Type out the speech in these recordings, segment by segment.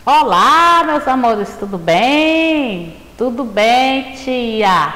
Olá, meus amores, tudo bem? Tudo bem, tia?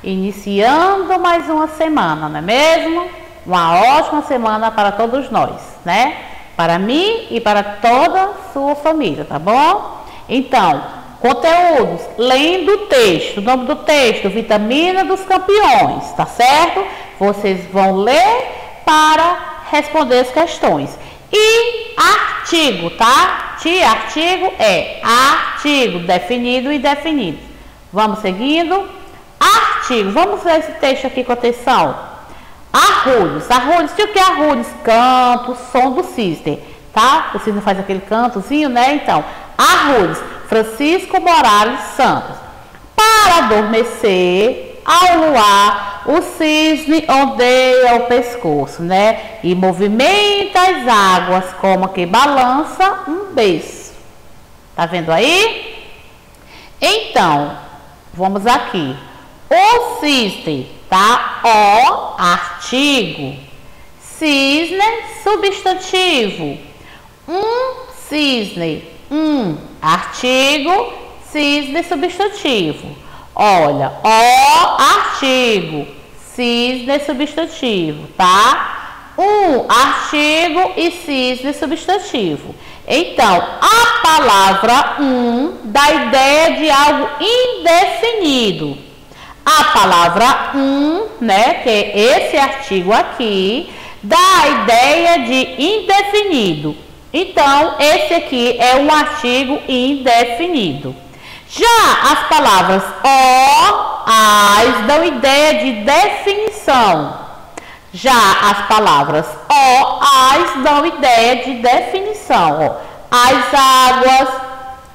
Iniciando mais uma semana, não é mesmo? Uma ótima semana para todos nós, né? Para mim e para toda a sua família, tá bom? Então, conteúdos, lendo o texto, o nome do texto, Vitamina dos Campeões, tá certo? Vocês vão ler para responder as questões. E artigo, tá? Tia, artigo é artigo, definido e indefinido. Vamos seguindo. Artigo, vamos ler esse texto aqui com atenção. Arrulhos, arrulhos, o que é arrulhos? Canto, som do cisne, tá? O cisne faz aquele cantozinho, né? Então, arrulhos, Francisco Morales Santos. Para adormecer, ao luar, o cisne ondeia o pescoço, né? E movimenta as águas como que balança um beiço. Tá vendo aí? Então, vamos aqui. O cisne, tá? O artigo. Cisne, substantivo. Cisne, artigo. Cisne, substantivo. Olha, o artigo, cisne substantivo, tá? Artigo e cisne substantivo. Então, a palavra dá ideia de algo indefinido. A palavra né, que é esse artigo aqui, dá a ideia de indefinido. Então, esse aqui é um artigo indefinido. Já as palavras o, as dão ideia de definição. Já as palavras o, as dão ideia de definição. As águas,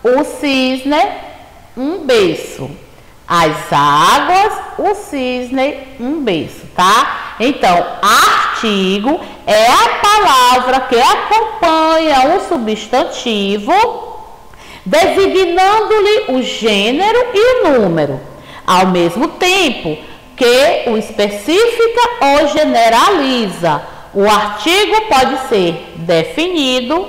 o cisne, um beiço. As águas, o cisne, um beiço, tá? Então, artigo é a palavra que acompanha o substantivo, designando-lhe o gênero e o número, ao mesmo tempo que o especifica ou generaliza. O artigo pode ser definido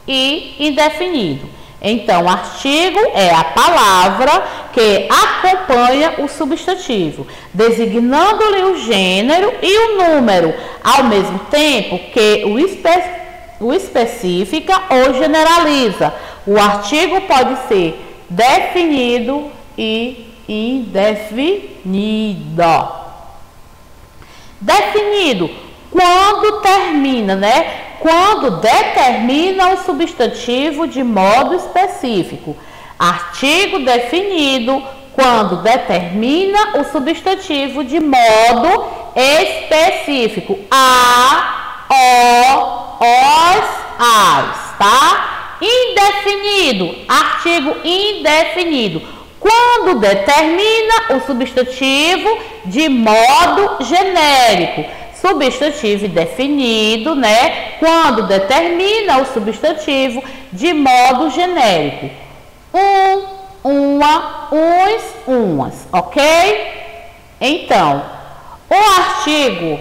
e indefinido. Então, artigo é a palavra que acompanha o substantivo, designando-lhe o gênero e o número, ao mesmo tempo que o especifica ou generaliza. O artigo pode ser definido e indefinido. Definido, quando termina, né? Quando determina o substantivo de modo específico. Artigo definido, quando determina o substantivo de modo específico. A, o, os, as, tá? Indefinido, artigo indefinido, quando determina o substantivo de modo genérico. Substantivo indefinido, né? Quando determina o substantivo de modo genérico. Uma, uns, umas, ok? Então, o artigo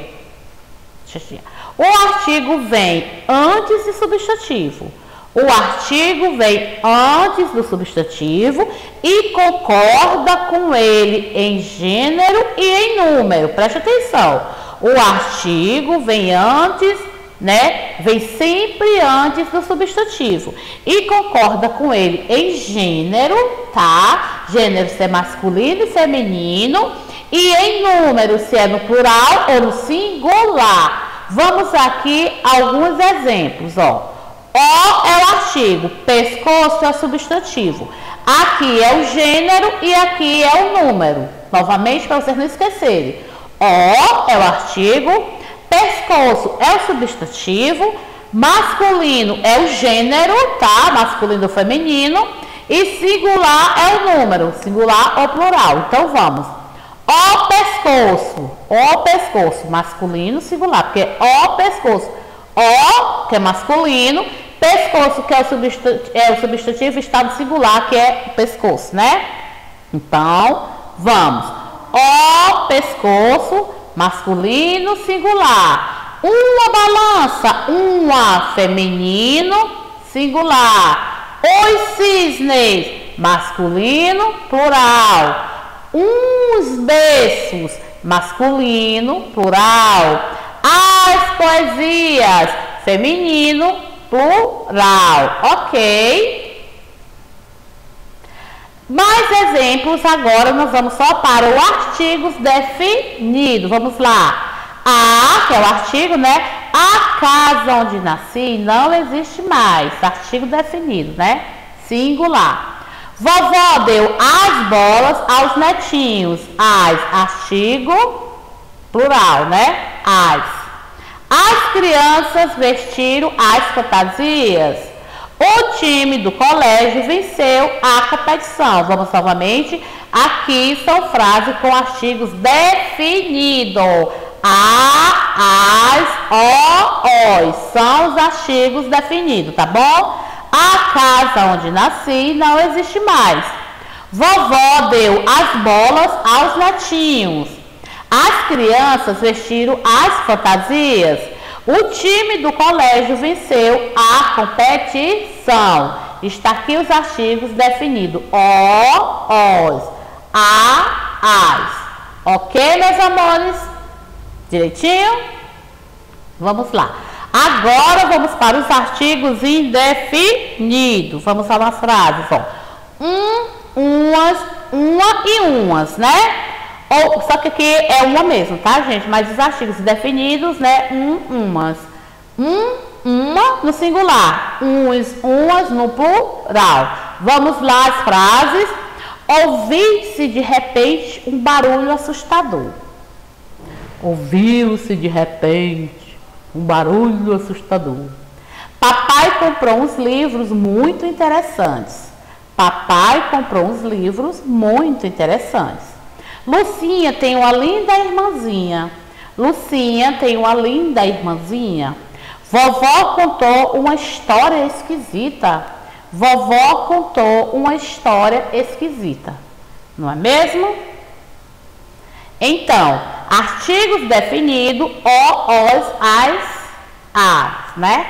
vem antes do substantivo. O artigo vem antes do substantivo e concorda com ele em gênero e em número. Preste atenção. O artigo vem antes, né? Vem sempre antes do substantivo e concorda com ele em gênero, tá? Gênero se é masculino e feminino, e em número se é no plural ou no singular. Vamos aqui a alguns exemplos, ó. O é o artigo, pescoço é o substantivo. Aqui é o gênero e aqui é o número. Novamente, para vocês não esquecerem. O é o artigo, pescoço é o substantivo, masculino é o gênero, tá? Masculino ou feminino. E singular é o número, singular ou plural. Então, vamos. O pescoço, masculino, singular, porque o pescoço. O, que é masculino, pescoço, que é o substantivo, estado singular, que é pescoço, né? Então, vamos. O pescoço, masculino, singular. Uma balança, uma, feminino, singular. Os cisnes, masculino, plural. Uns berços, masculino, plural. As poesias, feminino, plural. Ok? Mais exemplos, agora nós vamos só para o artigos definidos. Vamos lá. A, que é o artigo, né? A casa onde nasci não existe mais. Artigo definido, né? Singular. Vovó deu as bolas aos netinhos. As, artigo, plural, né? As crianças vestiram as fantasias. O time do colégio venceu a competição. Vamos novamente. Aqui são frases com artigos definidos. A, as, os são os artigos definidos, tá bom? A casa onde nasci não existe mais. Vovó deu as bolas aos netinhos. As crianças vestiram as fantasias. O time do colégio venceu a competição. Está aqui os artigos definidos. Os, as. Ok, meus amores? Direitinho? Vamos lá. Agora vamos para os artigos indefinidos. Vamos falar as frases, ó. Umas, uma e umas, né? Só que aqui é uma mesmo, tá, gente? Mas os artigos indefinidos, né? Umas. Uma no singular. Uns, umas no plural. Vamos lá as frases. Ouviu-se de repente um barulho assustador. Ouviu-se de repente um barulho assustador. Papai comprou uns livros muito interessantes. Papai comprou uns livros muito interessantes. Lucinha tem uma linda irmãzinha. Lucinha tem uma linda irmãzinha. Vovó contou uma história esquisita. Vovó contou uma história esquisita. Não é mesmo? Então, artigos definidos, os, as, né?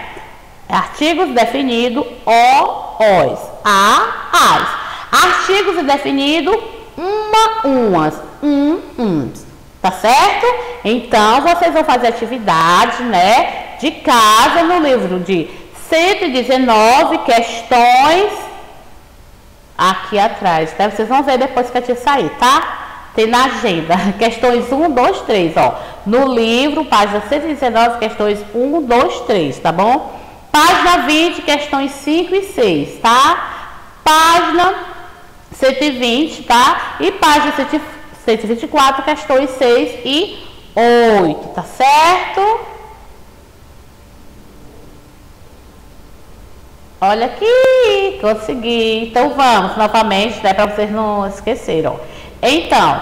Artigos definidos, os, as. Artigos indefinidos, umas, uns. Tá certo? Então, vocês vão fazer atividade, né? De casa no livro de 119 questões aqui atrás, tá? Vocês vão ver depois que a tia sair, tá? Tem na agenda, questões 1, 2, 3, ó. No livro, página 119, questões 1, 2, 3, tá bom? Página 20, questões 5 e 6, tá? Página 120, tá? E página 124, questões 6 e 8, tá certo? Olha aqui, consegui. Então vamos novamente, né, para vocês não esquecerem, ó. Então,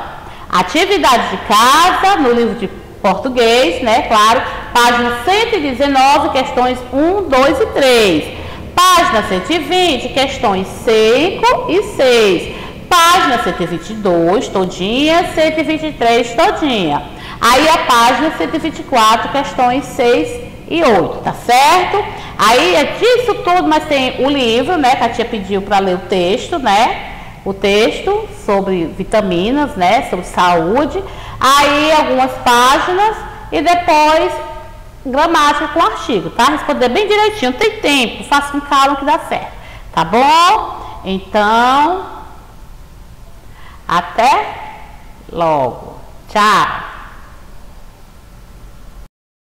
atividade de casa no livro de português, né, claro, página 119, questões 1, 2 e 3. Página 120, questões 5 e 6. Página 122, todinha, 123, todinha. Aí a página 124, questões 6 e 8, tá certo? Aí é disso tudo, mas tem o livro, né, que a tia pediu para ler o texto, né? O texto sobre vitaminas, né, sobre saúde, aí algumas páginas e depois gramática com artigo, tá? Responder bem direitinho, não tem tempo, faça com calma que dá certo, tá bom? Então, até logo, tchau!